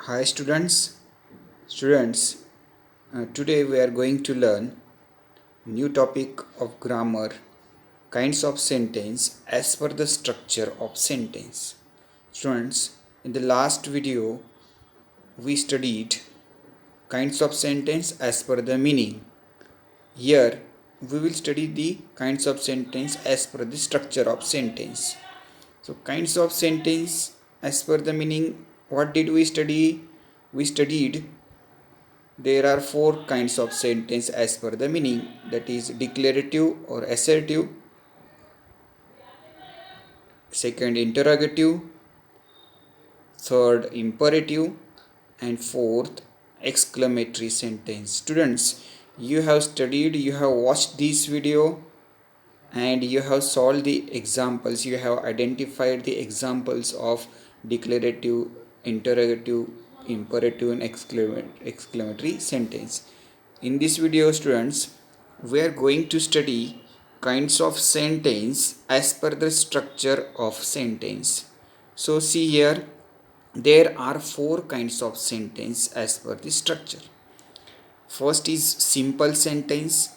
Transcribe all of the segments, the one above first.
Hi students, today we are going to learn new topic of grammar, kinds of sentence as per the structure of sentence. Students, in the last video we studied kinds of sentence as per the meaning. Here we will study the kinds of sentence as per the structure of sentence. So kinds of sentence as per the meaning, what did we study? We studied there are four kinds of sentence as per the meaning, that is declarative or assertive, second interrogative, third imperative, and fourth exclamatory sentence. Students, you have studied, you have watched this video and you have solved the examples, you have identified the examples of declarative, interrogative, imperative and exclamatory sentence. In this video students, we are going to study kinds of sentence as per the structure of sentence. So see here, there are four kinds of sentence as per the structure. First is simple sentence,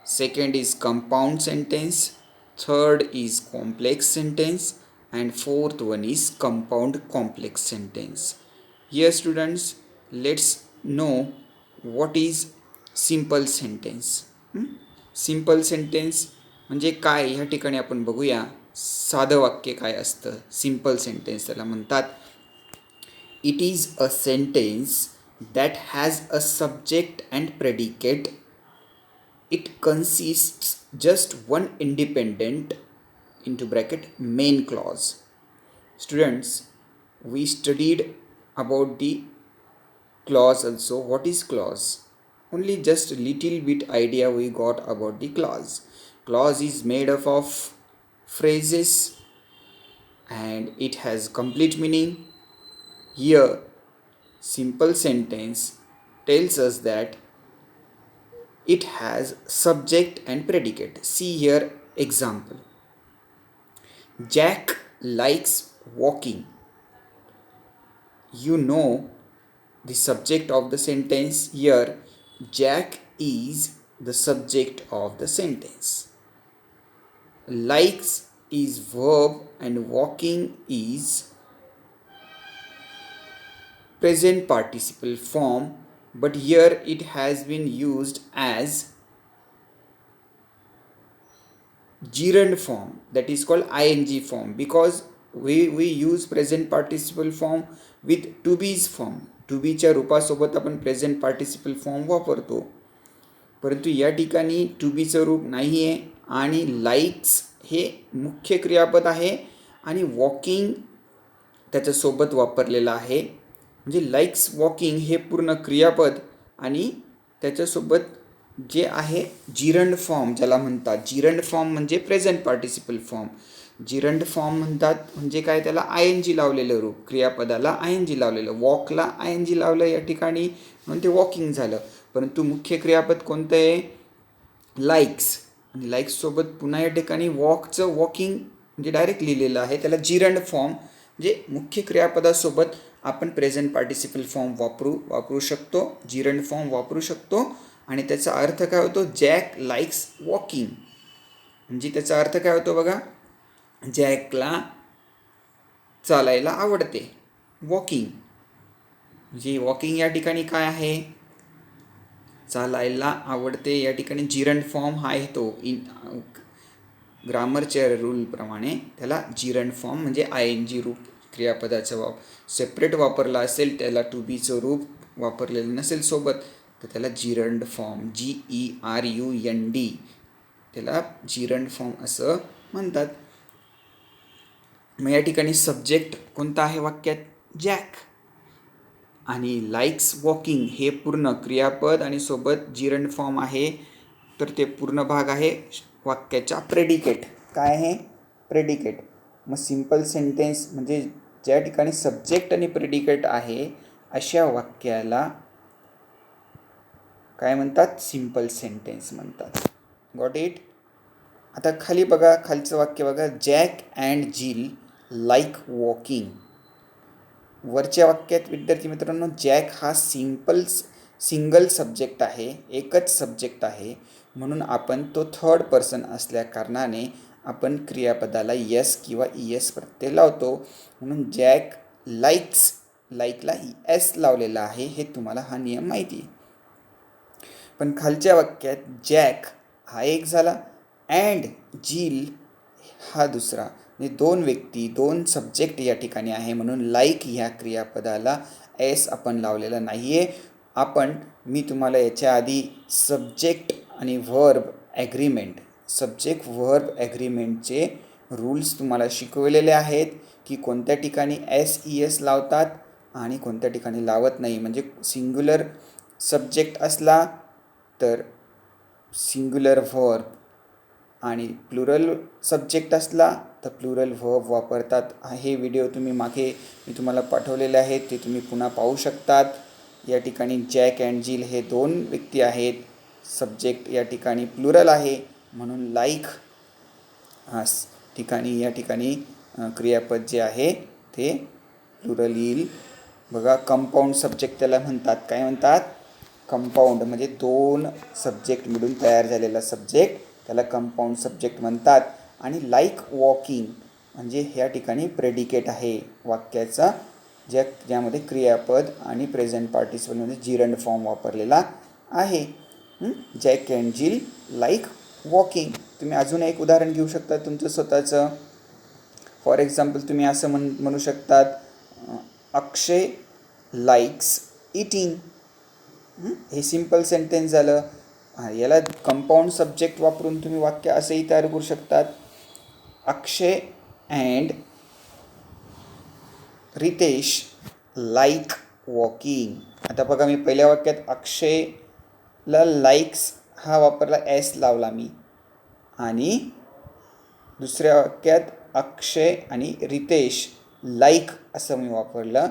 second is compound sentence, third is complex sentence, and fourth one is compound complex sentence. Here students, let's know what is simple sentence. Simple sentence म्हणजे काय ह्या ठिकाणी आपण बघूया. साधं वाक्य काय असतं, सिंपल सेंटेन्स त्याला म्हणतात. It is a sentence that has a subject and predicate. It consists just one independent into bracket main clause. Students, we studied about the clause also. What is clause? Only just little bit idea we got about the clause. Clause is made up of phrases and it has complete meaning. Here simple sentence tells us that it has subject and predicate. See here example. Jack likes walking. You know the subject of the sentence. Here Jack is the subject of the sentence. Likes is verb and walking is present participle form, but here it has been used as gerund form, that is called ing form, because we use present participle form with to be's form. to be च्या रूपासोबत आपण present participle form वापरतो, परंतु या ठिकाणी to बीचं रूप नाही आहे आणि लाईक्स हे मुख्य क्रियापद आहे आणि वॉकिंग त्याच्यासोबत वापरलेलं आहे. म्हणजे लाईक्स वॉकिंग हे पूर्ण क्रियापद आणि त्याच्यासोबत जे आहे जिरंड फॉर्म ज्याला म्हणतात. जिरंड फॉर्म म्हणजे present participle form. Gerund form म्हणतात म्हणजे काय, त्याला आय एन जी लावलेलं रूप, क्रियापदाला आय एन जी लावलेलं. वॉकला आय एन जी लावलं या ठिकाणी म्हणून ते वॉकिंग झालं, परंतु मुख्य क्रियापद कोणतं आहे, लाईक्स. आणि लाईक्ससोबत पुन्हा या ठिकाणी वॉकचं वॉकिंग म्हणजे डायरेक्ट लिहिलेलं आहे, त्याला जिरंड फॉर्म. म्हणजे मुख्य क्रियापदासोबत आपण प्रेझेंट पार्टिसिपल फॉर्म वापरू शकतो, जिरंड फॉर्म वापरू शकतो. आणि त्याचा अर्थ काय होतो, जॅक लाईक्स वॉकिंग. म्हणजे त्याचा अर्थ काय होतो बघा, जॅकला चालायला आवडते, वॉकिंग. म्हणजे वॉकिंग या ठिकाणी काय आहे, चालायला आवडते. या ठिकाणी जिरंड फॉर्म हा आहे तो ग्रामरच्या रूलप्रमाणे त्याला जिरंड फॉर्म म्हणजे आय एन जी रूप क्रियापदाचं सेपरेट वापरला असेल, त्याला टू बीचं रूप वापरलेलं नसेल सोबत, तर त्याला जिरंड फॉर्म GERUND त्याला जिरंड फॉर्म असं म्हणतात. मग या ठिकाणी सब्जेक्ट कोणता आहे वाक्यात, जॅक. आणि लाईक्स वॉकिंग हे पूर्ण क्रियापद आणि सोबत जिरंड फॉर्म आहे, तर ते पूर्ण भाग आहे वाक्याच्या प्रेडिकेट. काय आहे, प्रेडिकेट. मग सिंपल सेंटेन्स म्हणजे ज्या ठिकाणी सब्जेक्ट आणि प्रेडिकेट आहे अशा वाक्याला काय म्हणतात, सिंपल सेंटेन्स म्हणतात. Got it. आता खाली बघा, खालचं वाक्य बघा, जॅक अँड जिल लाईक वॉकिंग. वरच्या वाक्यात विद्यार्थी मित्रांनो जॅक हा सिंगल सब्जेक्ट आहे, एकच सब्जेक्ट आहे, म्हणून आपण तो थर्ड पर्सन असल्या कारणाने आपण क्रियापदाला यस किंवा ईएस प्रत्यय लावतो. म्हणून जॅक लाईक्स, लाईकला एस लावलेला आहे, हे तुम्हाला हा नियम माहिती आहे. पण खालच्या वाक्यात जॅक हा एक झाला अँड जिल हा दुसरा, म्हणजे दोन व्यक्ती, दोन सब्जेक्ट या ठिकाणी आहे, म्हणून लाईक ह्या क्रियापदाला एस आपण लावलेला नाही आहे. मी तुम्हाला याच्या आधी सब्जेक्ट आणि सब्जेक्ट व्हर्ब ॲग्रीमेंटचे रूल्स तुम्हाला शिकवलेले आहेत की कोणत्या ठिकाणी एस ई एस लावतात आणि कोणत्या ठिकाणी लावत नाही. म्हणजे सिंग्युलर सब्जेक्ट असला तर सिंग्युलर व्हर्ब आणि प्लुरल सब्जेक्ट असला तर प्लुरल व्हर्ब वापरतात. हे व्हिडिओ मी तुम्हाला पाठवलेले आहेत, ते तुम्ही पुन्हा पाहू शकतात. या ठिकाणी जॅक अँड जिल हे दोन व्यक्ती आहेत, सब्जेक्ट या ठिकाणी प्लुरल आहे, म्हणून लाईक हा या ठिकाणी क्रियापद जे आहे ते प्लुरल येईल. बघा, कंपाऊंड सब्जेक्ट त्याला म्हणतात. काय म्हणतात? कंपाऊंड, म्हणजे दोन सब्जेक्ट मिळून तयार झालेला सब्जेक्ट, त्याला कंपाऊंड सब्जेक्ट म्हणतात. आणि लाईक वॉकिंग म्हणजे ह्या ठिकाणी प्रेडिकेट आहे वाक्याचा, ज्यामध्ये क्रियापद आणि प्रेझेंट पार्टिसिपलमध्ये जिरंड फॉर्म वापरलेला आहे. जॅक अँड जिल लाईक वॉकिंग. तुम्ही अजून एक उदाहरण घेऊ शकता तुमचं स्वतःचं. फॉर एक्झाम्पल तुम्ही असं म्हणू शकतात, अक्षय लाईक्स इटिंग. हे सिम्पल सेंटेन्स झालं. याला कंपाऊंड सब्जेक्ट वापरून तुम्ही वाक्य असंही तयार करू शकतात, अक्षय अँड रितेश लाईक वॉकिंग. आता बघा, मी पहिल्या वाक्यात अक्षयला लाईक्स हा वापरला, एस लावला मी, आणि दुसऱ्या वाक्यात अक्षय आणि रितेश लाईक असं मी वापरलं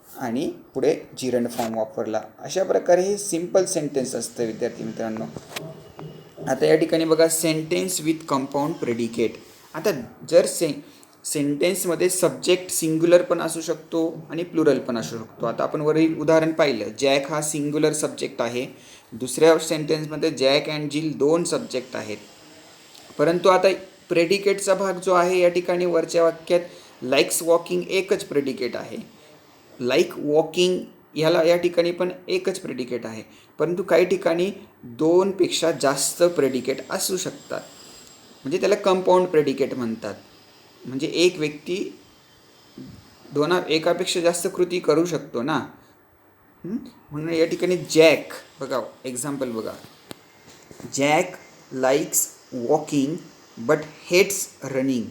आणि पुढे जिरंड फॉर्म वापरला. अशा प्रकारे हे सिम्पल सेंटेन्स असतं विद्यार्थी मित्रांनो. आता या ठिकाणी बघा, सेंटेन्स विथ कंपाऊंड प्रेडिकेट. आता जर सेंटेन्समध्ये सब्जेक्ट सिंग्युलर पण असू शकतो आणि प्लुरल पण असू शकतो. आता आपण वरील उदाहरण पाहिलं, जॅक हा सिंग्युलर सब्जेक्ट आहे. दुसऱ्या सेंटेन्समध्ये जॅक अँड जिल दोन सब्जेक्ट आहेत. परंतु आता प्रेडिकेटचा भाग जो आहे या ठिकाणी वरच्या वाक्यात लाईक्स वॉकिंग एकच प्रेडिकेट आहे. लाईक वॉकिंग ह्याला या ठिकाणी पण एकच प्रेडिकेट आहे. परंतु काही ठिकाणी दोनपेक्षा जास्त प्रेडिकेट असू शकतात, म्हणजे त्याला कंपाऊंड प्रेडिकेट म्हणतात. म्हणजे एक व्यक्ती एकापेक्षा जास्त कृती करू शकतो ना. म्हणून या ठिकाणी जॅक, बघा एक्झाम्पल बघा, Jack likes walking but hates running.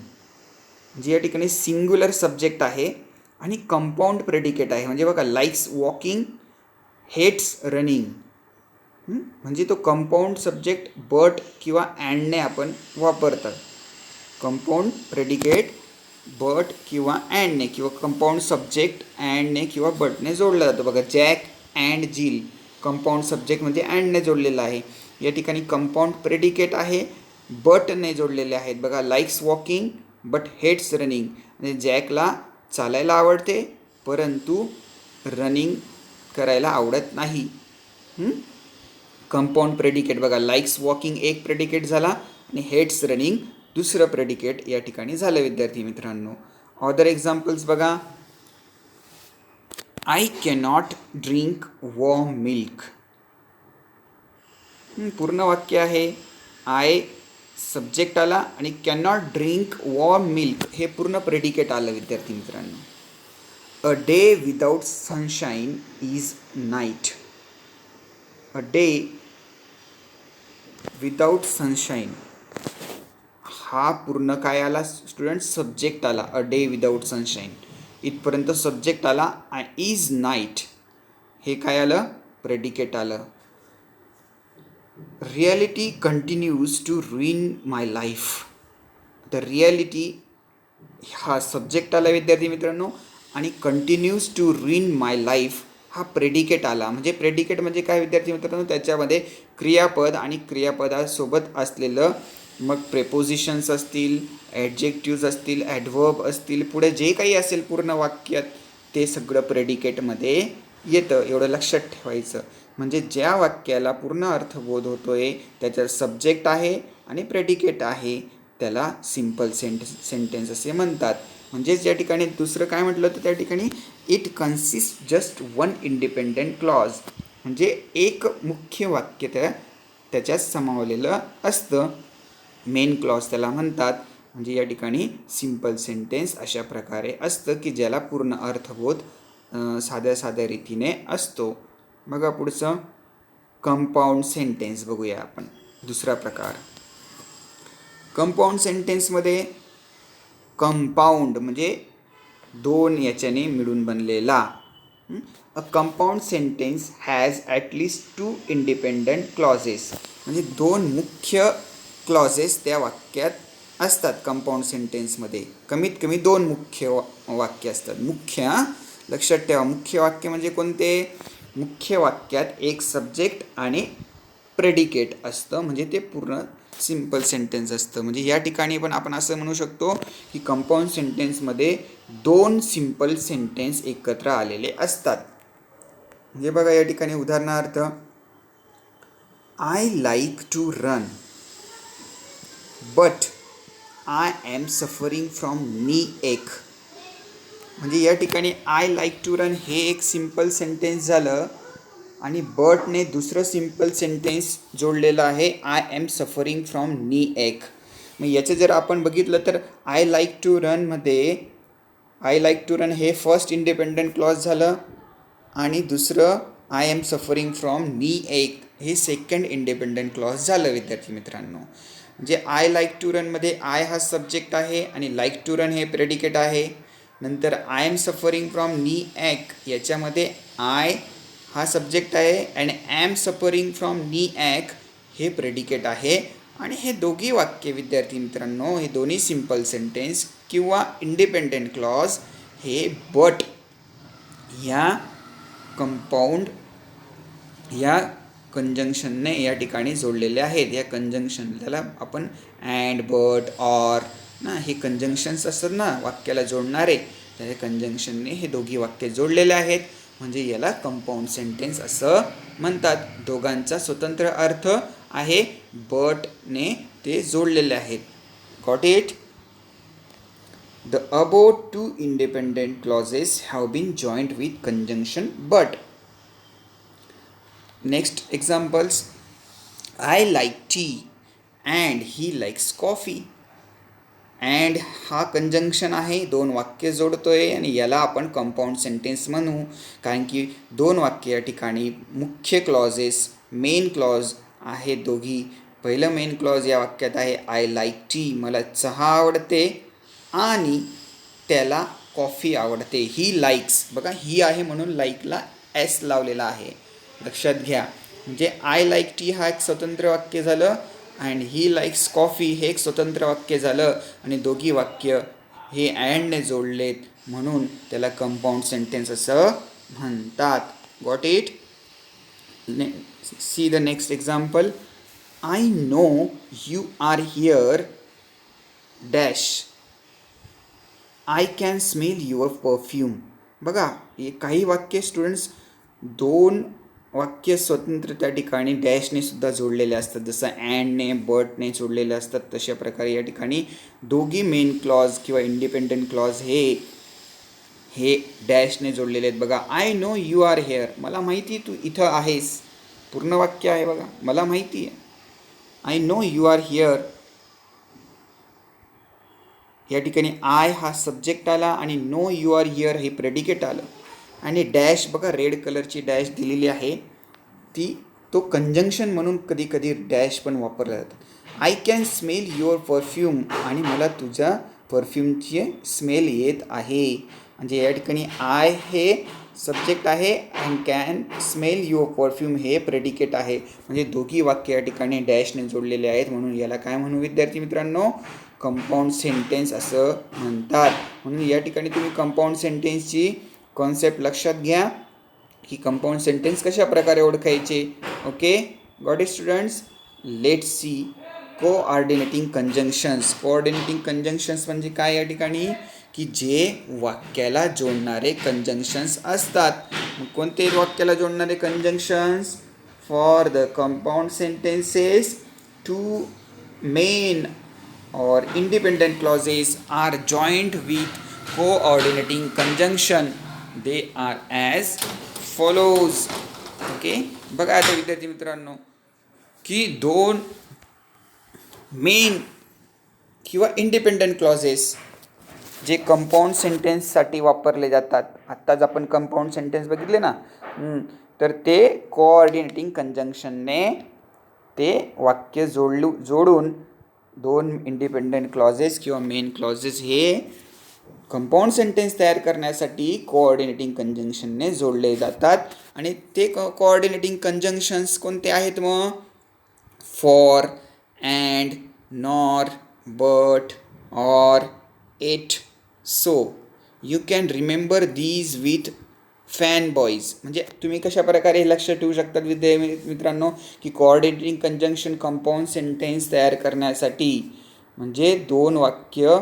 म्हणजे या ठिकाणी सिंग्युलर सब्जेक्ट आहे आणि कंपाऊंड प्रेडिकेट आहे. म्हणजे बघा, लाईक्स वॉकिंग हेट्स रनिंग, म्हणजे तो कंपाऊंड सब्जेक्ट बट किंवा अँडने आपण वापरतात. कंपाऊंड प्रेडिकेट बट किंवा अँडने, किंवा कंपाऊंड सब्जेक्ट अँडने किंवा बटने जोडला जातो. बघा, जॅक अँड जिल कंपाऊंड सब्जेक्ट म्हणजे अँडने जोडलेला आहे. या ठिकाणी कंपाऊंड प्रेडिकेट आहे, बटने जोडलेले आहेत. बघा, likes walking but hates running, म्हणजे जॅकला चालायला आवडते परंतु रनिंग करायला आवडत नाही. कंपाऊंड प्रेडिकेट बघा, लाईक्स वॉकिंग एक प्रेडिकेट झाला आणि हेट्स रनिंग दुसरं प्रेडिकेट या ठिकाणी झालं विद्यार्थी मित्रांनो. अदर एक्झाम्पल्स बघा, I cannot drink warm milk. पूर्ण वाक्य आहे. आय सब्जेक्ट आला आणि कॅनॉट ड्रिंक वॉर्म मिल्क हे पूर्ण प्रेडिकेट आलं विद्यार्थी मित्रांनो. A day without sunshine is night. A day without sunshine हा पूर्ण काय आला स्टुडंट? सब्जेक्ट आला. अ डे विदाउट सनशाईन इथपर्यंत सब्जेक्ट आला. इज नाईट हे काय आलं? प्रेडिकेट आलं. Reality continues to ruin my life. The reality हा सब्जेक्ट आला विद्यार्थी मित्रांनो, आणि continues to ruin my life हा प्रेडिकेट आला. म्हणजे प्रेडिकेट म्हणजे काय विद्यार्थी मित्रांनो? त्याच्यामध्ये क्रियापद आणि क्रियापदासोबत असलेलं मग प्रेपोजिशन्स असतील, ॲडजेक्टिव्ज असतील, ॲडवर्ब असतील, पुढे जे काही असेल पूर्ण वाक्यात ते सगळं प्रेडिकेटमध्ये येतं. एवढं लक्षात ठेवायचं. म्हणजे ज्या वाक्याला पूर्ण अर्थबोध होतो आहे त्याच्यात सब्जेक्ट आहे आणि प्रेडिकेट आहे, त्याला सिम्पल सेंटेन्स असे म्हणतात. म्हणजेच या ठिकाणी दुसरं काय म्हटलं तर त्या ठिकाणी it consist just one independent clause, म्हणजे एक मुख्य वाक्य त्याच्यात समावलेलं असतं. मेन क्लॉज त्याला म्हणतात. म्हणजे या ठिकाणी सिम्पल सेंटेन्स अशा प्रकारे असतं की ज्याला पूर्ण अर्थबोध साध्या साध्या रीतीने असतो. बघा पुढचं कंपाऊंड सेंटेन्स बघूया आपण. दुसरा प्रकार कंपाऊंड सेंटेन्समध्ये कंपाऊंड म्हणजे दोन याच्याने मिळून बनलेला. A compound sentence has at least 2 independent clauses, म्हणजे दोन मुख्य क्लॉजेस त्या वाक्यात असतात. कंपाऊंड सेंटेन्समध्ये कमीत कमी दोन मुख्य वाक्य असतात. मुख्य, लक्षात ठेवा, मुख्य वाक्य म्हणजे कोणते? मुख्य वाक्यात एक सब्जेक्ट आणि प्रेडिकेट असतं, म्हणजे ते पूर्ण सिम्पल सेंटेन्स असतं. म्हणजे या ठिकाणी पण आपण असं म्हणू शकतो की कंपाऊंड सेंटेन्समध्ये दोन सिम्पल सेंटेन्स एकत्र आलेले असतात. म्हणजे बघा या ठिकाणी उदाहरणार्थ I like to run but I am suffering from knee ache. म्हणजे या ठिकाणी आय लाईक टू रन हे एक सिम्पल सेंटेन्स झालं आणि बटने दुसरं सिम्पल सेंटेन्स जोडलेलं आहे I am suffering from knee एक. मग याचं जर आपण बघितलं तर आय लाईक टू रनमध्ये आय लाईक टू रन हे फर्स्ट इंडिपेंडंट क्लॉज झालं आणि दुसरं I am suffering from knee एक हे सेकंड इंडिपेंडंट क्लॉज झालं विद्यार्थी मित्रांनो. म्हणजे आय लाईक टू रनमध्ये आय हा सब्जेक्ट आहे आणि लाईक टू रन हे प्रेडिकेट आहे. नंतर आय एम सफरिंग फ्रॉम नी ॲक याच्यामध्ये आय हा सब्जेक्ट आहे आणि ॲम सफरिंग फ्रॉम नी ॲक हे प्रेडिकेट आहे. आणि हे दोघी वाक्य विद्यार्थी मित्रांनो, हे दोन्ही सिम्पल सेंटेन्स किंवा इंडिपेंडेंट क्लॉज हे बट ह्या कंपाऊंड या कंजंक्शनने या ठिकाणी जोडलेले आहेत. या कंजंक्शनला आपण अँड, बट, ऑर ना हे कंजंक्शन्स असतात ना वाक्याला जोडणारे, त्या कंजंक्शनने हे दोघी वाक्य जोडलेले आहेत. म्हणजे याला कंपाऊंड सेंटेन्स असं म्हणतात. दोघांचा स्वतंत्र अर्थ आहे, बटने ते जोडलेले आहेत. Got it? The above two independent clauses have been joined with conjunction but. Next examples, I like tea and he likes coffee. And हा कंजंक्शन आहे, दोन वाक्य जोडतोय आणि याला आपण कंपाऊंड सेंटेन्स म्हणू. कारण की दोन वाक्य या ठिकाणी मुख्य क्लॉजेस, मेन क्लॉज आहेत दोघी. पहिलं मेन क्लॉज या वाक्यात आहे आय लाईक टी, मला चहा आवडते, आणि त्याला कॉफी आवडते. ही लाईक्स, बघा ही आहे म्हणून लाईकला एस लावलेला आहे, लक्षात घ्या. म्हणजे आय लाईक टी हा एक स्वतंत्र वाक्य झालं अँड ही लाईक्स कॉफी हे एक स्वतंत्र वाक्य झालं आणि दोघी वाक्य हे अँडने जोडलेत म्हणून त्याला कंपाऊंड सेंटेन्स असं म्हणतात. Got it? See the next example. I know you are here dash, I can smell your perfume. बघा हे काही वाक्य स्टुडंट्स दोन वाक्य स्वतंत्र त्या ठिकाणी डॅशने सुद्धा जोडलेले असतात. जसं अँडने, बटने जोडलेले असतात तशा प्रकारे या ठिकाणी दोघी मेन क्लॉज किंवा इंडिपेंडंट क्लॉज हे डॅशने जोडलेले आहेत. बघा I know you are here, मला माहिती तू इथं आहेस, पूर्ण वाक्य आहे बघा, मला माहिती आहे. I know you are here या ठिकाणी आय हा सब्जेक्ट आला आणि नो यू आर हिअर हे प्रेडिकेट आलं. आणि डॅश बघा रेड कलरची डॅश दिलेली आहे, तो कंजंक्शन म्हणून कधी कधी डॅश पण वापरला जातात. I can smell your perfume, आणि मला तुझ्या परफ्यूमची स्मेल येत आहे. म्हणजे या ठिकाणी आय हे सब्जेक्ट आहे and can smell your perfume हे प्रेडिकेट आहे. म्हणजे दोघी वाक्य या ठिकाणी डॅशने जोडलेले आहेत म्हणून याला काय म्हणू विद्यार्थी मित्रांनो? कंपाऊंड सेंटेन्स असं म्हणतात. म्हणून या ठिकाणी तुम्ही कंपाऊंड सेंटेन्सची कॉन्सेप्ट लक्षात घ्या की कंपाऊंड सेंटेन्स कशा प्रकारे ओळखायचे. Okay, got it students? Let's see coordinating conjunctions. Coordinating conjunctions म्हणजे काय या ठिकाणी, की जे वाक्याला जोडणारे कंजंक्शन्स असतात. मग कोणते वाक्याला जोडणारे conjunctions? For the compound sentences, two main or independent clauses are joined with coordinating conjunction. They are as follows. Okay, बघा आता विद्यार्थी मित्रांनो, की दोन मेन किंवा इंडिपेंडंट क्लॉजेस जे कंपाऊंड सेंटेन्ससाठी वापरले जातात. आत्ताच आपण कंपाऊंड सेंटेन्स बघितले ना, तर ते कोऑर्डिनेटिंग कंजंक्शनने ते वाक्य जोडून दोन इंडिपेंडंट क्लॉजेस किंवा मेन क्लॉजेस हे कंपाऊंड सेंटेन्स तयार करण्यासाठी कोऑर्डिनेटिंग कंजंक्शनने जोडले जातात. आणि ते कोऑर्डिनेटिंग कंजंक्शन्स कोणते आहेत मग? For, and, nor, but, or, it, so. You can remember these with fan boys. म्हणजे तुम्ही कशा प्रकारे हे लक्ष ठेवू शकतात विद्यार्थी मित्रांनो, की कोऑर्डिनेटिंग कंजंक्शन कंपाऊंड सेंटेन्स तयार करण्यासाठी, म्हणजे दोन वाक्य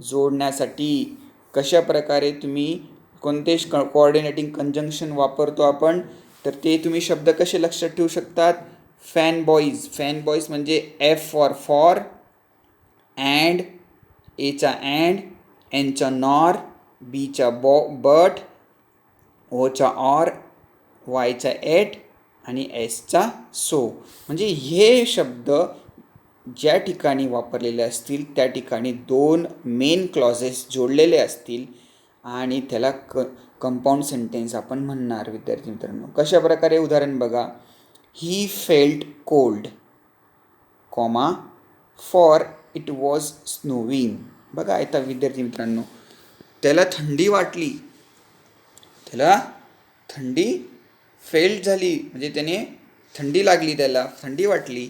जोडण्यासाठी कशा प्रकारे तुम्ही कोणते कोऑर्डिनेटिंग कंजंक्शन वापरतो आपण, तर ते तुम्ही शब्द कसे लक्षात ठेवू शकतात? Fan boys. फॅन बॉईज म्हणजे एफ फॉर, अँड, एचा अँड, एनचा नॉर, बीचा बट, ओचा ऑर, वायचा एट आणि एसचा सो. म्हणजे हे शब्द ज्या ठिकाणी वापरलेले असतील त्या ठिकाणी दोन मेन क्लॉजेस जोडलेले असतील आणि त्याला कंपाऊंड सेंटेन्स आपण म्हणणार. विद्यार्थी मित्रांनो, कशा प्रकारे उदाहरण बघा. He felt cold, comma, for it was snowing. बघा आता विद्यार्थी मित्रांनो, त्याला थंडी वाटली, त्याला थंडी फेल्ट झाली म्हणजे त्याने थंडी लागली, त्याला थंडी वाटली.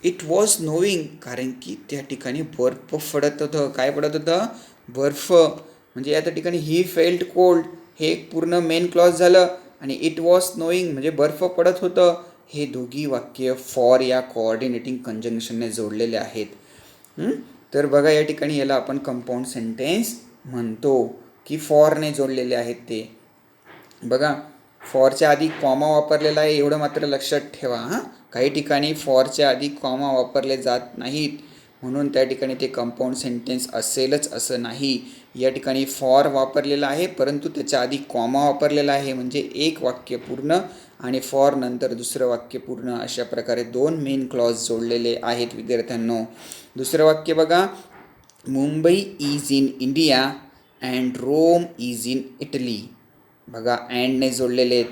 इट वॉज स्नोविंग कारण की त्या ठिकाणी बर्फ पडत होतं. काय पडत होतं? बर्फ. म्हणजे या त्या ठिकाणी ही फेल्ट कोल्ड हे पूर्ण मेन क्लॉज झालं आणि इट वॉज स्नोविंग म्हणजे बर्फ पडत होतं. हे दोघी वाक्य फॉर या कोऑर्डिनेटिंग कंजंक्शनने जोडलेले आहेत. तर बघा या ठिकाणी याला आपण कंपाऊंड सेंटेन्स म्हणतो, की फॉरने जोडलेले आहेत ते. बघा, फॉरच्या आधी कॉमा वापरलेला आहे एवढं मात्र लक्षात ठेवा. काही ठिकाणी फॉरच्या आधी कॉमा वापरले जात नाहीत, म्हणून त्या ठिकाणी ते कंपाऊंड सेंटेन्स असेलच असं नाही. या ठिकाणी फॉर वापरलेला आहे परंतु त्याच्या आधी कॉमा वापरलेला आहे, म्हणजे एक वाक्य पूर्ण आणि फॉर नंतर दुसरं वाक्य पूर्ण, अशा प्रकारे दोन मेन क्लॉज जोडलेले आहेत विद्यार्थ्यांनो. दुसरं वाक्य बघा. Mumbai is in India and Rome is in Italy. बघा, अँडने जोडलेले आहेत.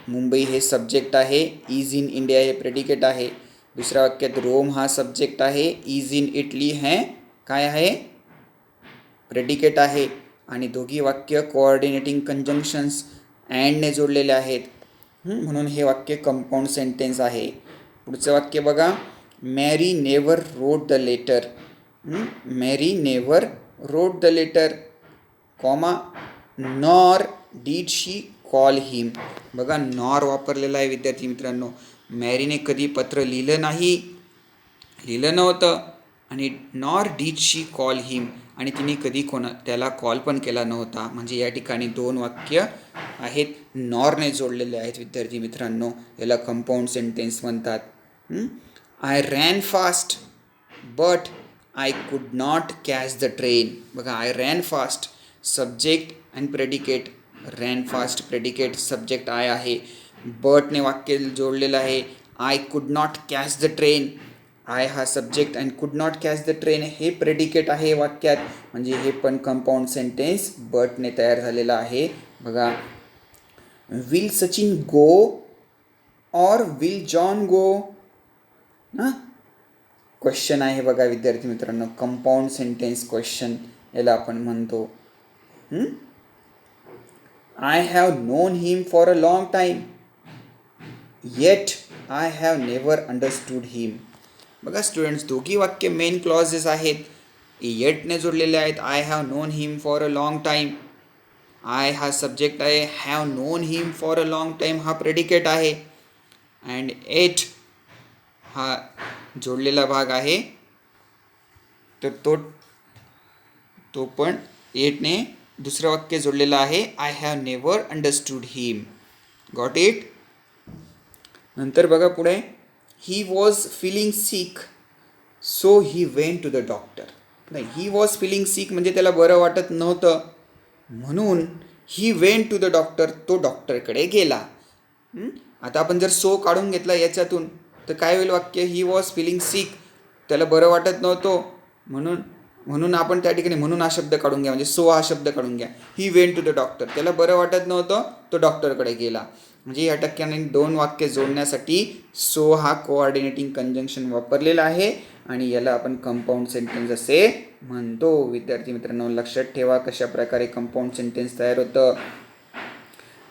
मुंबई हे सब्जेक्ट आहे, इज इन इंडिया हे प्रेडिकेट आहे. दुसऱ्या वाक्यात रोम हा सब्जेक्ट आहे, इज इन इटली हे काय आहे? प्रेडिकेट आहे. आणि दोघी वाक्य कोऑर्डिनेटिंग कंजंक्शन्स अँडने जोडलेले आहेत, म्हणून हे वाक्य कंपाऊंड सेंटेन्स आहे. पुढचं वाक्य बघा. Mary never wrote the letter. Mary never wrote the letter, comma, nor did she call him. बघा, नॉर वापरलेला आहे विद्यार्थी मित्रांनो. मॅरीने कधी पत्र लिहिलं नव्हतं आणि नॉर डीड शी कॉल हिम आणि तिने कधी त्याला कॉल पण केला नव्हता. म्हणजे या ठिकाणी दोन वाक्य आहेत, नॉरने जोडलेले आहेत विद्यार्थी मित्रांनो. याला कंपाऊंड सेंटेन्स म्हणतात. I ran fast but I could not catch the train. बघा, I ran fast subject and predicate. Ran fast predicate, subject I आहे, बटने वाक्य जोडलेलं आहे. I could not catch the train, I हा subject and could not catch the train हे predicate आहे वाक्यात, म्हणजे हे पण कंपाऊंड सेंटेन्स बटने तयार झालेलं आहे. बघा, will Sachin go or will John go. Question आहे बघा विद्यार्थी मित्रांनो, कंपाऊंड सेंटेन्स क्वेश्चन याला आपण म्हणतो. I have known him for a long time, yet I have never understood him. बघा स्टुडंट्स, दोघी वाक्य मेन क्लॉजेस आहेत, येटने जोडलेले आहेत. I have non him for a long time, I हा सब्जेक्ट आहे, have non him for a long time हा predicate आहे, अँड एट हा जोडलेला भाग आहे, तर तो पण एटने दुसरं वाक्य जोडलेलं आहे, I have never understood him. Got it. नंतर बघा पुढे, he was feeling sick so he went to the doctor. नाही, ही वॉज फिलिंग सिक म्हणजे त्याला बरं वाटत नव्हतं, म्हणून he went to the doctor, तो डॉक्टरकडे गेला. आता आपण जर सो काढून घेतला याच्यातून तर काय होईल वाक्य, ही वॉज फिलिंग सिक, त्याला बरं वाटत नव्हतं म्हणून आपण त्या ठिकाणी म्हणून हा शब्द काढून घ्या, म्हणजे सो हा शब्द काढून घ्या. He went to the doctor, त्याला बरं वाटत नव्हतं, तो डॉक्टरकडे गेला. म्हणजे या टक्क्याने दोन वाक्य जोडण्यासाठी सो हा कोऑर्डिनेटिंग कंजंक्शन वापरलेला आहे आणि याला आपण कंपाऊंड सेंटेन्स असे म्हणतो. विद्यार्थी मित्रांनो, लक्षात ठेवा कशा प्रकारे कंपाऊंड सेंटेन्स तयार होतं.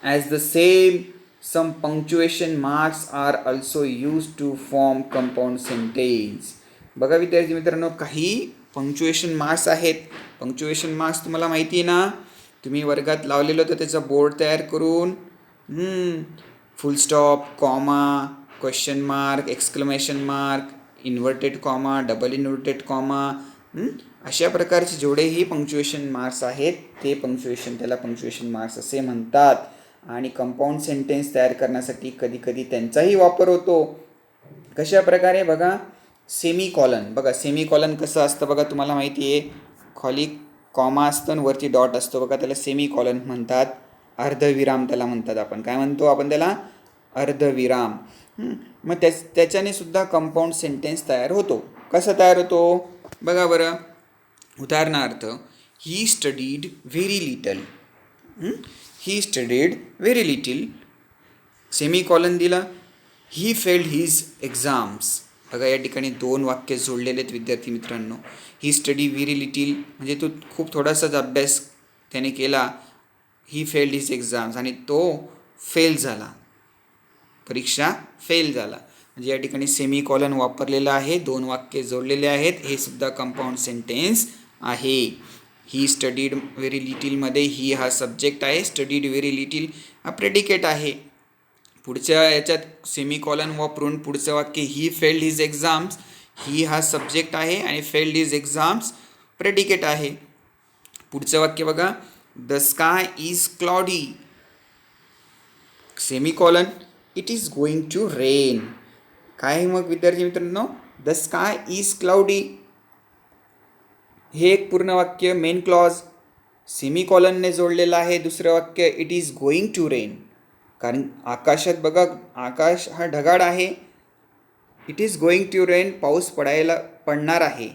As the same some punctuation marks are also used to form compound sentence. बघा विद्यार्थी मित्रांनो, काही पंक्च्युएशन मार्क्स आहेत. पंक्च्युएशन मार्क्स तुम्हाला माहिती आहे ना, तुम्ही वर्गात लावलेलं होतं त्याचा बोर्ड तयार करून. फुल stop, comma, question mark, exclamation mark, inverted comma, double inverted comma, अशा प्रकारचे जेवढेही पंक्च्युएशन मार्क्स आहेत ते त्याला पंक्च्युएशन मार्क्स असे म्हणतात. आणि कंपाऊंड सेंटेन्स तयार करण्यासाठी कधीकधी त्यांचाही वापर होतो. कशा प्रकारे बघा, सेमी कॉलन. बघा सेमी कॉलन कसं असतं बघा, तुम्हाला माहिती आहे, खाली कॉमा असतं आणि वरती डॉट असतो बघा, त्याला सेमी कॉलन म्हणतात. अर्धविराम त्याला म्हणतात. आपण काय म्हणतो, आपण त्याला अर्धविराम. मग त्याच्याने सुद्धा कंपाऊंड सेंटेन्स तयार होतो. कसं तयार होतो बघा बरं. उदाहरणार्थ, he studied very little. He studied very little, semicolon दिला. He failed his exams. बघा या ठिकाणी दोन वाक्य जोडलेले आहेत विद्यार्थी मित्रांनो. ही स्टडी व्हेरी लिटिल म्हणजे तो खूप थोडासाच अभ्यास त्याने केला. ही फेल्ड हिज एक्झाम्स आणि तो फेल झाला, परीक्षा फेल झाला. म्हणजे या ठिकाणी सेमीकॉलन वापरलेला आहे, दोन वाक्य जोडलेले आहेत. हे सुद्धा कंपाऊंड सेंटेन्स आहे. ही स्टडीड व्हेरी लिटिलमध्ये ही हा सब्जेक्ट आहे, स्टडीड व्हेरी लिटिल हा प्रेडिकेट आहे. पुढच्या याच्यात सेमीकॉलन वापरून पुढचं वाक्य, ही फेल्ड हिज एक्झाम्स, ही हा सब्जेक्ट आहे आणि फेल्ड हिज एक्झाम्स प्रेडिकेट आहे. पुढचं वाक्य बघा, the sky is cloudy, semicolon, it is going to rain. काय मग विद्यार्थी मित्रांनो, द स्काय इज क्लाउडी, हे एक पूर्ण वाक्य, मेन क्लॉज, सेमीकॉलनने जोडलेलं आहे. दुसरं वाक्य, it is going to rain, कारण आकाशात बघा, आकाश हा ढगाळ आहे. It is going to rain, पाऊस पडणार आहे,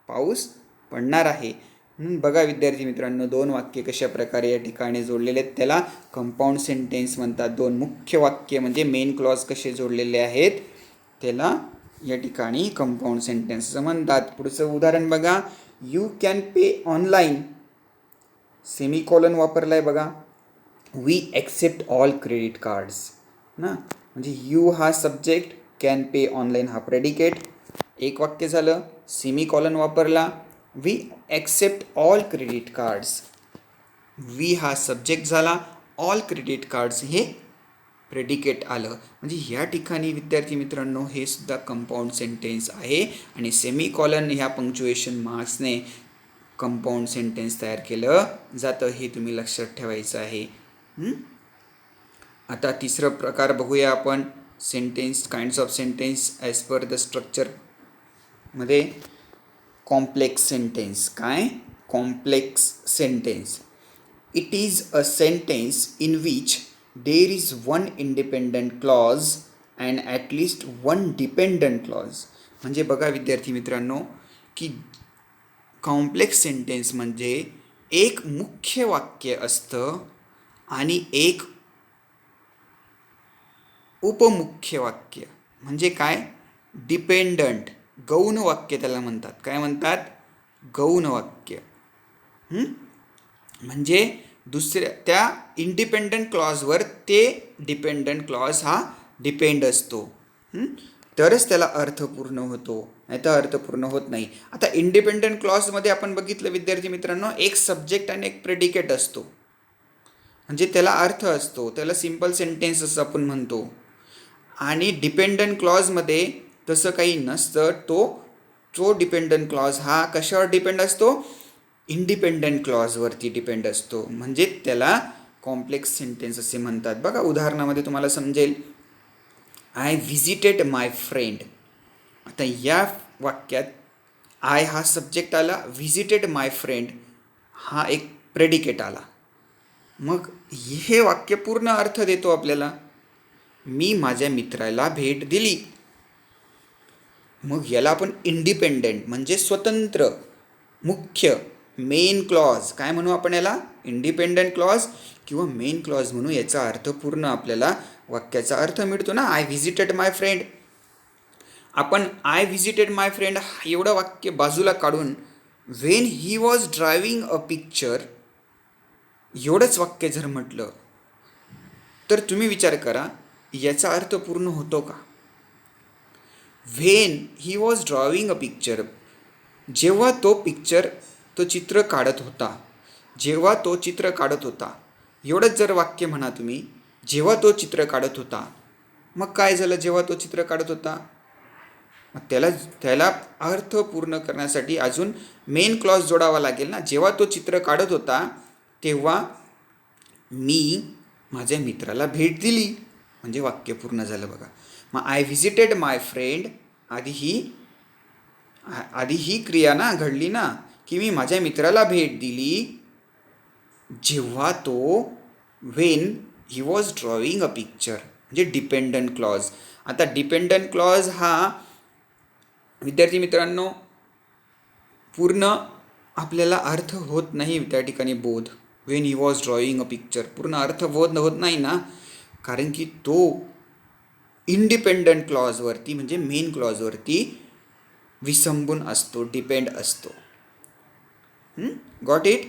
पाऊस पडणार आहे. म्हणून बघा विद्यार्थी मित्रांनो, दोन वाक्य कशा प्रकारे या ठिकाणी जोडलेले आहेत त्याला कंपाऊंड सेंटेन्स म्हणतात. दोन मुख्य वाक्य म्हणजे मेन क्लॉज कसे जोडलेले आहेत त्याला या ठिकाणी कंपाऊंड सेंटेन्स म्हणतात. पुढचं उदाहरण बघा, you can pay online, semicolon वापरला आहे बघा. We accept all credit cards ना, म्हणजे यू हा सब्जेक्ट, कॅन पे ऑनलाईन हा प्रेडिकेट. एक वाक्य झालं, सेमीकॉलन वापरला. We accept all credit cards, we हा सब्जेक्ट झाला, ऑल क्रेडिट कार्ड्स हे प्रेडिकेट आलं. म्हणजे ह्या ठिकाणी विद्यार्थी मित्रांनो हे सुद्धा कंपाऊंड सेंटेन्स आहे आणि सेमीकॉलन ह्या पंक्च्युएशन मार्क्सने कंपाऊंड सेंटेन्स तयार केलं जातं, हे तुम्ही लक्षात ठेवायचं आहे. आता तिसरं प्रकार बघूया आपण, sentence, kinds of sentence as per the स्ट्रक्चरमध्ये. Complex sentence. काय, complex sentence. It is a sentence in which there is one independent clause and at least one dependent clause. म्हणजे बघा विद्यार्थी मित्रांनो की कॉम्प्लेक्स सेंटेन्स म्हणजे एक मुख्य वाक्य असतं आणि एक उपमुख्य वाक्य. म्हणजे काय, डिपेंडंट गौण वाक्य त्याला म्हणतात. काय म्हणतात, गौण वाक्य. म्हणजे दुसऱ्या त्या इंडिपेंडंट क्लॉजवर ते डिपेंडंट क्लॉज हा डिपेंड असतो, तरच त्याला अर्थ पूर्ण होतो, नाही तर अर्थ पूर्ण होत नाही. आता इंडिपेंडंट क्लॉजमध्ये आपण बघितलं विद्यार्थी मित्रांनो, एक सब्जेक्ट आणि एक प्रेडिकेट असतो, म्हणजे त्याला अर्थ असतो, त्याला सिम्पल सेंटेन्स असं आपण म्हणतो. आणि डिपेंडंट क्लॉजमध्ये तसं काही नसतं. तो डिपेंडंट क्लॉज हा कशावर डिपेंड असतो? इंडिपेंडंट क्लॉजवरती डिपेंड असतो. म्हणजे त्याला कॉम्प्लेक्स सेंटेन्स असे म्हणतात. बघा उदाहरणामध्ये तुम्हाला समजेल. I visited my friend. आता या वाक्यात आय हा सब्जेक्ट आला, व्हिजिटेड माय फ्रेंड हा एक प्रेडिकेट आला. मग हे वाक्य पूर्ण अर्थ देतो आपल्याला. मी माझ्या मित्राला भेट दिली. मग याला आपण इंडिपेंडेंट म्हणजे स्वतंत्र, मुख्य, मेन क्लॉज काय म्हणू आपण याला? इंडिपेंडंट क्लॉज किंवा मेन क्लॉज म्हणू. याचा अर्थ पूर्ण आपल्याला वाक्याचा अर्थ मिळतो ना. I visited my friend. आपण आय व्हिजिटेड माय फ्रेंड एवढं वाक्य बाजूला काढून when he was driving a picture एवढंच वाक्य जर म्हटलं तर तुम्ही विचार करा याचा अर्थ पूर्ण होतो का? When he was drawing a picture, जेव्हा तो चित्र काढत होता, जेव्हा तो चित्र काढत होता एवढंच जर वाक्य म्हणा तुम्ही, जेव्हा तो चित्र काढत होता. मग काय झालं जेव्हा तो चित्र काढत होता? मग त्याला अर्थ पूर्ण करण्यासाठी अजून मेन क्लॉज जोडावा लागेल ना. जेव्हा तो चित्र काढत होता तेव्हा मी माझ्या मित्राला भेट दिली म्हणजे वाक्य पूर्ण झालं बघा. मग आय व्हिजिटेड माय फ्रेंड आधी ही क्रिया ना घडली ना की मी माझ्या मित्राला भेट दिली जेव्हा तो when he was drawing a picture म्हणजे डिपेंडंट क्लॉज. आता डिपेंडंट क्लॉज हा विद्यार्थी मित्रांनो पूर्ण आपल्याला अर्थ होत नाही त्या ठिकाणी. बोध when he was drawing a picture पूर्ण अर्थ होत नाही ना, कारण की तो इंडिपेंडंट क्लॉजवरती म्हणजे मेन क्लॉजवरती विसंबून असतो, डिपेंड असतो. Got it?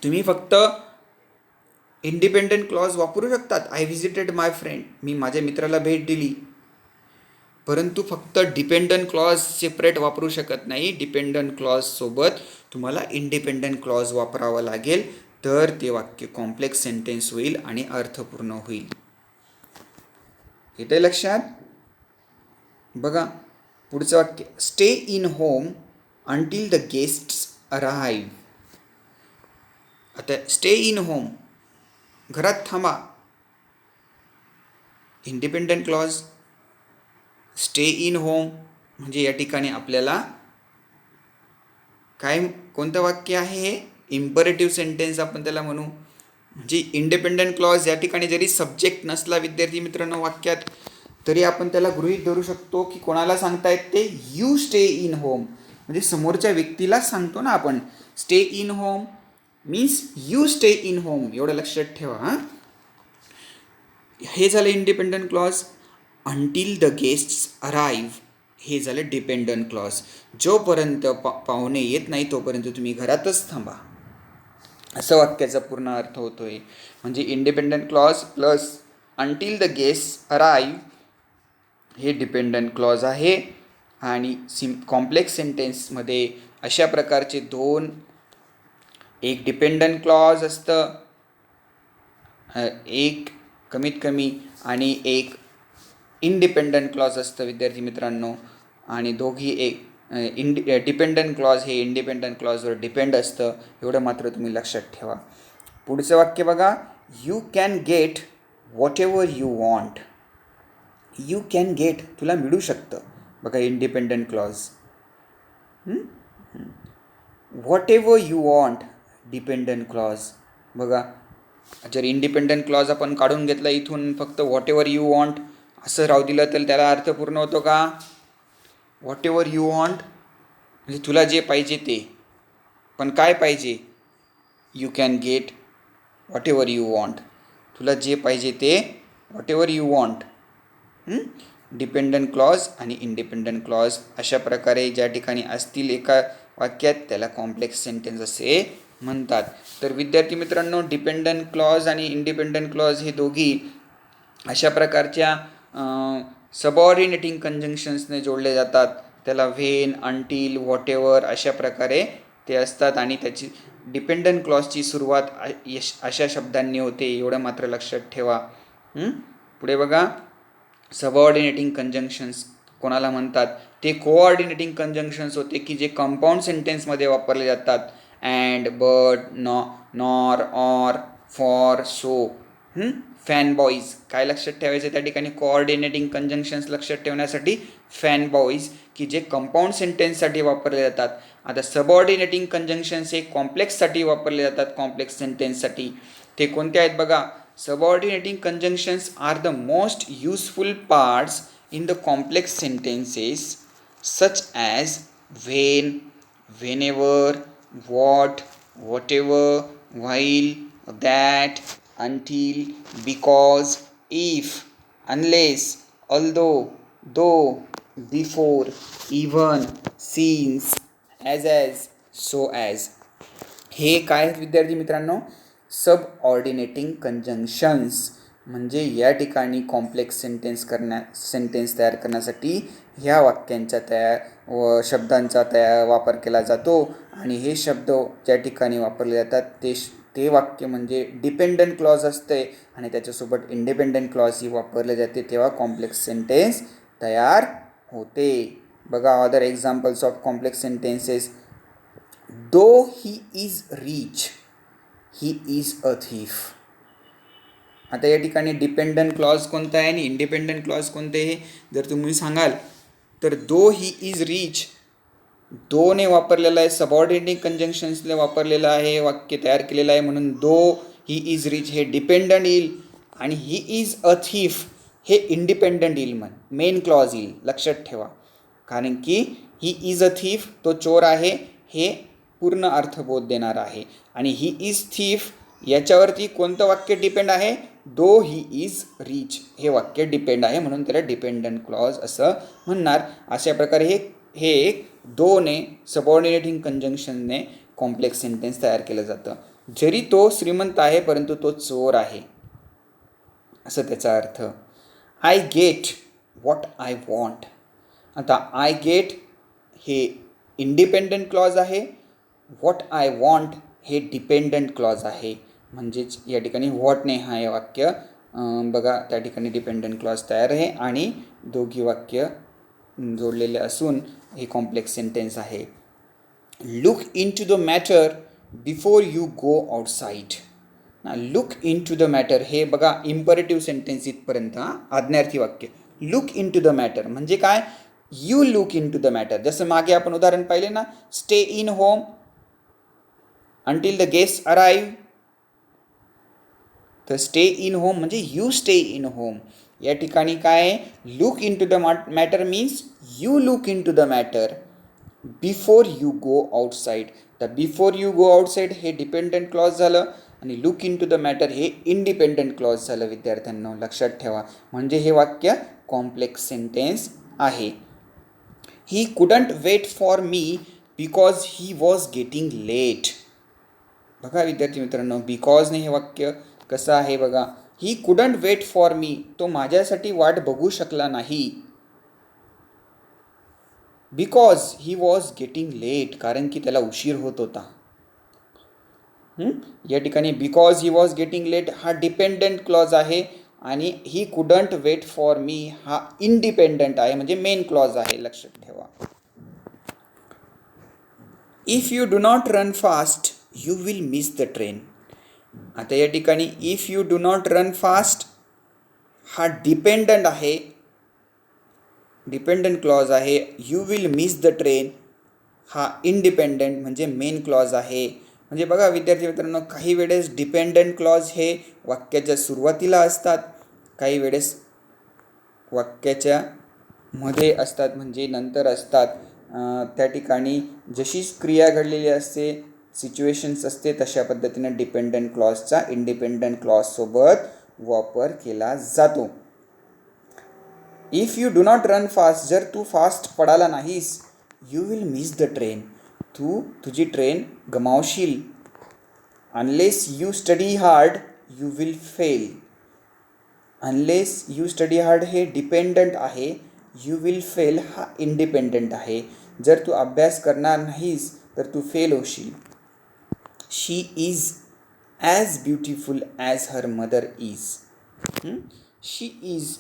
तुम्ही फक्त इंडिपेंडंट क्लॉज वापरू शकतात. आय व्हिजिटेड माय फ्रेंड, मी माझ्या मित्राला भेट दिली. परंतु फक्त डिपेंडंट क्लॉज सेपरेट वापरू शकत नाही. डिपेंडंट क्लॉजसोबत तुम्हाला इंडिपेंडंट क्लॉज वापरावा लागेल तर ते वाक्य कॉम्प्लेक्स सेंटेन्स होईल आणि अर्थपूर्ण होईल. येते लक्षात? बघा पुढचं वाक्य, stay in home until the guests arrive. आता स्टे इन होम घरात थांबा, independent clause. Stay in home म्हणजे या ठिकाणी आपल्याला कोणतं वाक्य आहे हे? इम्परेटिव्ह सेंटेन्स आपण त्याला म्हणू. म्हणजे इंडिपेंडंट क्लॉज या ठिकाणी जरी सब्जेक्ट नसला विद्यार्थी मित्रांनो वाक्यात तरी आपण त्याला गृहीत धरू शकतो की कोणाला सांगतायत ते? यू स्टे इन होम म्हणजे समोरच्या व्यक्तीलाच सांगतो ना आपण. Stay in home means you stay in home, एवढं लक्षात ठेवा. हां, हे झालं independent clause. Until the guests arrive हे झालं डिपेंडंट क्लॉज. जोपर्यंत पाहुणे येत नाही तोपर्यंत तुम्ही घरातच थांबा, असं वाक्याचा पूर्ण अर्थ होतोय. म्हणजे independent clause plus until the guest arrive हे डिपेंडंट क्लॉज आहे. आणि कॉम्प्लेक्स सेंटेन्समध्ये अशा प्रकारचे दोन, एक डिपेंडंट क्लॉज असतं एक कमीत कमी आणि एक इंडिपेंडंट क्लॉज असतं विद्यार्थी मित्रांनो. आणि दोघी डिपेंडंट क्लॉज हे इंडिपेंडंट क्लॉजवर डिपेंड असतं, एवढं मात्र तुम्ही लक्षात ठेवा. पुढचं वाक्य बघा, you can get what ever you want. You can get तुला मिळू शकतं, बघा independent clause. What ever you want dependent clause. बघा जर इंडिपेंडंट क्लॉज आपण काढून घेतला इथून फक्त व्हॉट एव्हर यू वॉन्ट असं राहू दिलं तर त्याला अर्थ पूर्ण होतो का? व्हॉट एव्हर यू वॉन्ट म्हणजे तुला जे पाहिजे ते, पण काय पाहिजे? You can get what ever you want, तुला जे पाहिजे ते what ever you want. Dependent clause आणि इंडिपेंडंट क्लॉज अशा प्रकारे ज्या ठिकाणी असतील एका वाक्यात त्याला कॉम्प्लेक्स सेंटेन्स असे म्हणतात. तर विद्यार्थी मित्रांनो डिपेंडंट क्लॉज आणि इंडिपेंडंट क्लॉज हे दोघी अशा प्रकारच्या सबऑर्डिनेटिंग कंजंक्शन्सने जोडले जातात. त्याला व्हेन, अंटील, व्हॉट एव्हर अशा प्रकारे ते असतात आणि त्याची डिपेंडंट क्लॉजची सुरुवात अशा शब्दांनी होते, एवढं मात्र लक्षात ठेवा. पुढे बघा सबऑर्डिनेटिंग कंजंक्शन्स कोणाला म्हणतात, ते कोऑर्डिनेटिंग कंजंक्शन्स होते की जे कंपाऊंड सेंटेन्समध्ये वापरले जातात. And, but, nor, or, for, so. Fan boys काय लक्षात ठेवायचं त्या ठिकाणी, कोऑर्डिनेटिंग कंजंक्शन्स लक्षात ठेवण्यासाठी फॅन बॉईज की जे कंपाऊंड सेंटेन्ससाठी वापरले जातात. आता सबऑर्डिनेटिंग कंजंक्शन्स हे कॉम्प्लेक्ससाठी वापरले जातात, कॉम्प्लेक्स सेंटेन्ससाठी. ते कोणते आहेत बघा, subordinating conjunctions are the most useful parts in the complex sentences such as when, whenever, what, whatever, while, that, until, because, if, unless, although, though, before, even, since, as, so as. हे काय आहेत विद्यार्थी मित्रांनो, सब ऑर्डिनेटिंग conjunctions. म्हणजे या ठिकाणी complex sentence तयार करण्यासाठी ह्या वाक्यांच्या शब्दांचा वापर केला जातो. आणि हे शब्द ज्या ठिकाणी वापरले जातात ते वाक्य म्हणजे डिपेंडंट क्लॉज असते आणि त्याच्यासोबत इंडिपेंडंट क्लॉज ही वापरले जाते, तेव्हा कॉम्प्लेक्स सेंटेन्स तयार होते. बघा other examples of complex sentences. Though he is rich, he is a thief. आता या ठिकाणी डिपेंडंट क्लॉज कोणता आहे आणि इंडिपेंडंट क्लॉज कोणते आहे जर तुम्ही सांगाल तर दो ही इज रिच, दोने वापरलेला आहे, सबऑर्डिनेटिंग कंजंक्शन्सने वापरलेलं आहे, वाक्य तयार केलेलं आहे, म्हणून दो ही इज रिच हे डिपेंडंट येईल आणि ही इज अ थीफ हे इंडिपेंडंट येईल, मेन क्लॉज येईल. लक्षात ठेवा, कारण की ही इज अ थीफ तो चोर आहे हे पूर्ण अर्थबोध देणार आहे आणि ही इज थीफ याच्यावरती कोणतं वाक्य डिपेंड आहे, दो ही इज रिच हे वाक्य डिपेंड आहे, म्हणून त्याला डिपेंडंट क्लॉज असं म्हणणार. अशा प्रकारे हे एक दोने सबऑर्डिनेटिंग कंजंक्शनने कॉम्प्लेक्स सेंटेन्स तयार केलं जातं. जरी तो श्रीमंत आहे परंतु तो चोर आहे असं त्याचा अर्थ. I get what I want. आता आय गेट हे इंडिपेंडंट क्लॉज आहे, व्हॉट आय वॉन्ट हे डिपेंडंट क्लॉज आहे. म्हणजेच या ठिकाणी व्हॉटने हे वाक्य बघा त्या ठिकाणी डिपेंडंट क्लॉज तयार आहे आणि दोघी वाक्य जोडलेले असून हे कॉम्प्लेक्स सेंटेन्स आहे. Look into the matter before you go outside. Look into the matter हे बघा इम्परेटिव्ह सेंटेन्स इथपर्यंत, आज्ञार्थी वाक्य. Look into the matter म्हणजे काय, you look into the matter. जसं मागे आपण उदाहरण पाहिले ना, stay in home until the guest arrive. तर स्टे इन होम म्हणजे यू स्टे इन होम. या ठिकाणी काय आहे, look into the matter means you look into the matter before you go outside. तर बिफोर यू गो आउटसाईड हे dependent clause झालं आणि look into the matter हे independent clause झालं. विद्यार्थ्यांना लक्षात ठेवा, म्हणजे हे वाक्य कॉम्प्लेक्स सेंटेन्स आहे. He couldn't wait for me because he was getting late. बघा विद्यार्थी मित्रांनो, बिकॉजने हे वाक्य कसं आहे बघा, he couldn't wait for me तो माझ्यासाठी वाट बघू शकला नाही. Because he was getting late कारण की त्याला उशीर होत होता. या ठिकाणी because he was getting late हा डिपेंडंट क्लॉज आहे आणि he couldn't wait for me हा इंडिपेंडंट आहे म्हणजे मेन क्लॉज आहे. लक्षात ठेवा. If you do not run fast you will miss the train. आता या ठिकाणी if you do not run fast हा डिपेंडंट आहे, डिपेंडंट क्लॉज आहे. You will miss the train हा इंडिपेंडंट म्हणजे मेन क्लॉज आहे. म्हणजे बघा विद्यार्थी मित्रांनो, काही वेळेस डिपेंडंट क्लॉज हे वाक्याच्या सुरुवातीला असतात, काही वेळेस वाक्याच्या मध्ये असतात म्हणजे नंतर असतात. त्या ठिकाणी जशी क्रिया घडलेली असते, सिच्युएशन्स असते, तशा पद्धतीने डिपेंडंट क्लॉजचा इंडिपेंडंट क्लॉजसोबत वापर केला जातो. If you do not run fast जर तू फास्ट पडाला नाहीस, you will miss the train तू तुझी ट्रेन गमावशील. Unless you study hard you will fail. Unless you study hard हे डिपेंडंट आहे, यू विल फेल हा इंडिपेंडंट आहे. जर तू अभ्यास करणार नाहीस तर तू फेल होशील. She is as beautiful as her mother is. She is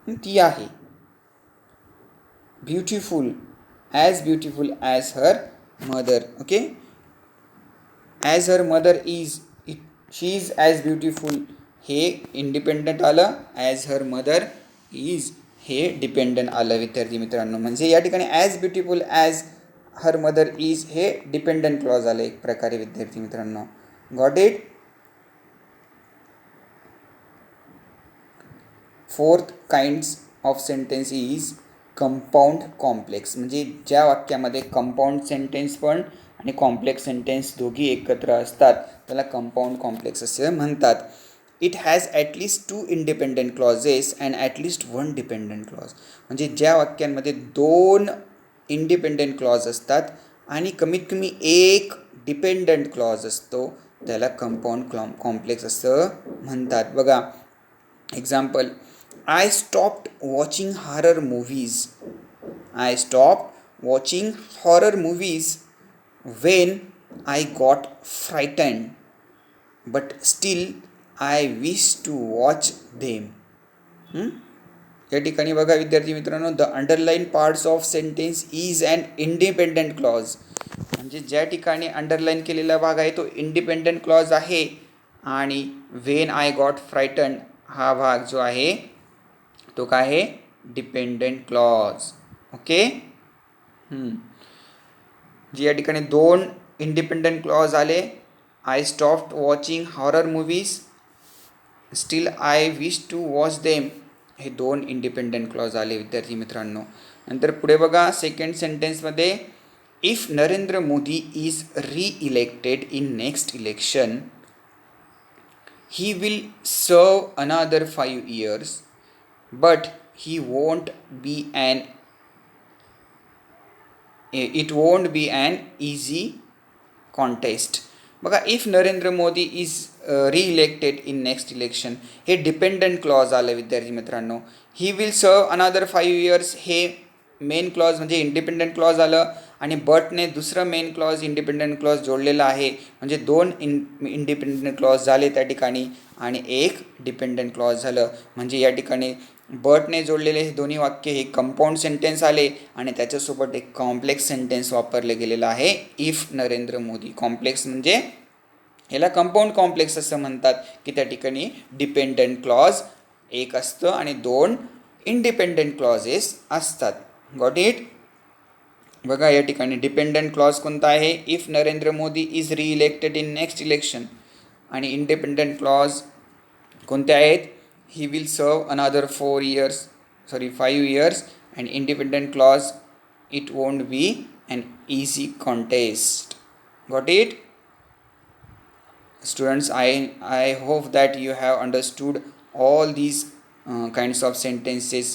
ती आहे, beautiful as her mother. Okay, as her mother is, she is as beautiful, हे इंडिपेंडंट आलं. ॲज हर मदर इज हे डिपेंडंट आलं विद्यार्थी मित्रांनो. म्हणजे या ठिकाणी as beautiful as her mother is हे डिपेंडंट क्लॉज आलं एक प्रकारे विद्यार्थी मित्रांनो. Got it. Fourth kinds of sentence is compound complex. म्हणजे ज्या वाक्यामध्ये कंपाऊंड सेंटेन्स पण आणि कॉम्प्लेक्स सेंटेन्स दोघी एकत्र असतात त्याला कंपाऊंड कॉम्प्लेक्स असे म्हणतात. It has at least 2 independent clauses and at least 1 dependent clause. म्हणजे ज्या वाक्यांमध्ये 2 इंडिपेंडंट क्लॉज असतात आणि कमीत कमी एक डिपेंडंट क्लॉज असतो त्याला कंपाऊंड कॉम्प्लेक्स असं म्हणतात. बघा example, I stopped watching horror movies. I stopped watching horror movies when I got frightened, but still I wish to watch them. या ठिकाणी बघा विद्यार्थी मित्रांनो, the underline parts of sentence is and independent clause. म्हणजे ज्या ठिकाणी underline केलेला भाग आहे तो इंडिपेंडंट क्लॉज आहे आणि वेन आय गॉट फ्रायटन हा भाग जो आहे तो काय आहे, डिपेंडंट क्लॉज. ओके, जी या ठिकाणी 2 इंडिपेंडंट क्लॉज आले. I stopped watching horror movies, still I wish to watch them, हे 2 इंडिपेंडंट क्लॉज आले विद्यार्थी मित्रांनो. नंतर पुढे बघा सेकंड सेंटेन्समध्ये, if Narendra Modi is re-elected in next election he will serve another 5 years but it won't be an easy contest. बघा if Narendra Modi is re-elected in next election हे डिपेंडंट क्लॉज आलं विद्यार्थी मित्रांनो. He will serve another 5 years हे main clause म्हणजे independent clause आलं आणि बटने दुसरं मेन क्लॉज इंडिपेंडंट क्लॉज जोडलेला आहे. म्हणजे 2 इंडिपेंडंट क्लॉज झाले त्या ठिकाणी आणि एक डिपेंडंट क्लॉज झालं. म्हणजे या ठिकाणी बटने जोडलेले हे दोन्ही वाक्य हे कंपाऊंड सेंटेन्स आले आणि त्याच्यासोबत एक कॉम्प्लेक्स सेंटेन्स वापरले गेलेलं आहे इफ नरेंद्र मोदी. कॉम्प्लेक्स म्हणजे याला कंपाऊंड कॉम्प्लेक्स असं म्हणतात की त्या ठिकाणी डिपेंडंट क्लॉज एक असतं आणि 2 इंडिपेंडंट क्लॉजेस असतात. Got it. बघा या ठिकाणी डिपेंडंट क्लॉज कोणता आहे, if Narendra Modi is re-elected in next election, आणि इंडिपेंडंट क्लॉज कोणते आहेत, he will serve another 5 years and independent clause, it won't be an easy contest. Got it? Students, I hope that you have understood all these kinds of sentences.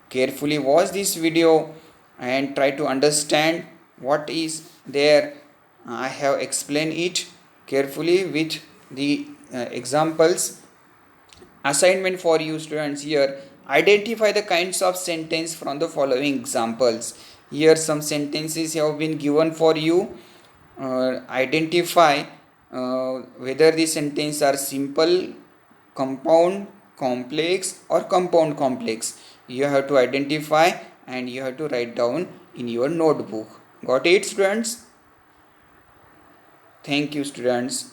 Carefully watch this video and try to understand what is there. I have explained it carefully with the examples. Assignment for you students here, identify the kinds of sentence from the following examples. Here some sentences have been given for you. Identify whether the sentences are simple, compound, complex or compound complex. You have to identify and you have to write down in your notebook. Got it students? Thank you students.